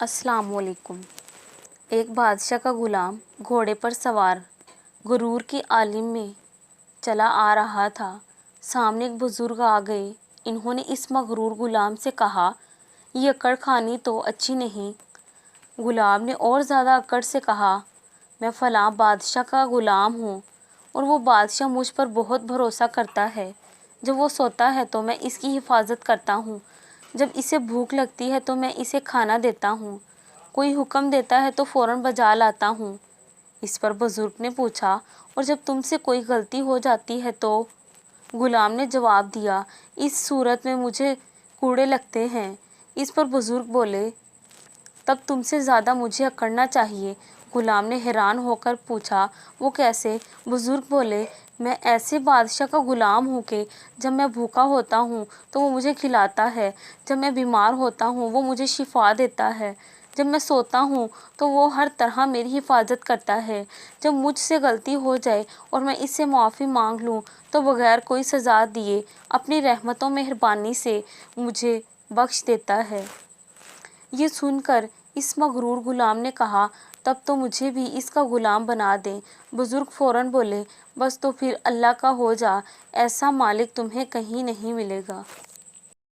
السلام علیکم۔ ایک بادشاہ کا غلام گھوڑے پر سوار غرور کے عالم میں چلا آ رہا تھا۔ سامنے ایک بزرگ آ گئے۔ انہوں نے اس مغرور غلام سے کہا، یہ اکڑ خانی تو اچھی نہیں۔ غلام نے اور زیادہ اکڑ سے کہا، میں فلاں بادشاہ کا غلام ہوں اور وہ بادشاہ مجھ پر بہت بھروسہ کرتا ہے۔ جب وہ سوتا ہے تو میں اس کی حفاظت کرتا ہوں، جب اسے بھوک لگتی ہے تو میں اسے کھانا دیتا ہوں، کوئی حکم دیتا ہے تو فوراً بجا لاتا ہوں۔ اس پر بزرگ نے پوچھا، اور جب تم سے کوئی غلطی ہو جاتی ہے تو؟ غلام نے جواب دیا، اس صورت میں مجھے کوڑے لگتے ہیں۔ اس پر بزرگ بولے، تب تم سے زیادہ مجھے اکڑنا چاہیے۔ غلام نے حیران ہو کر پوچھا، وہ کیسے؟ بزرگ بولے، میں ایسے بادشاہ کا غلام ہوں کہ جب میں بھوکا ہوتا ہوں تو وہ مجھے کھلاتا ہے، جب میں بیمار ہوتا ہوں وہ مجھے شفا دیتا ہے، جب میں سوتا ہوں تو وہ ہر طرح میری حفاظت کرتا ہے، جب مجھ سے غلطی ہو جائے اور میں اس سے معافی مانگ لوں تو بغیر کوئی سزا دیے اپنی رحمت و مہربانی سے مجھے بخش دیتا ہے۔ یہ سن کر اس مغرور غلام نے کہا، تب تو مجھے بھی اس کا غلام بنا دیں۔ بزرگ فوراً بولے، بس تو پھر اللہ کا ہو جا، ایسا مالک تمہیں کہیں نہیں ملے گا۔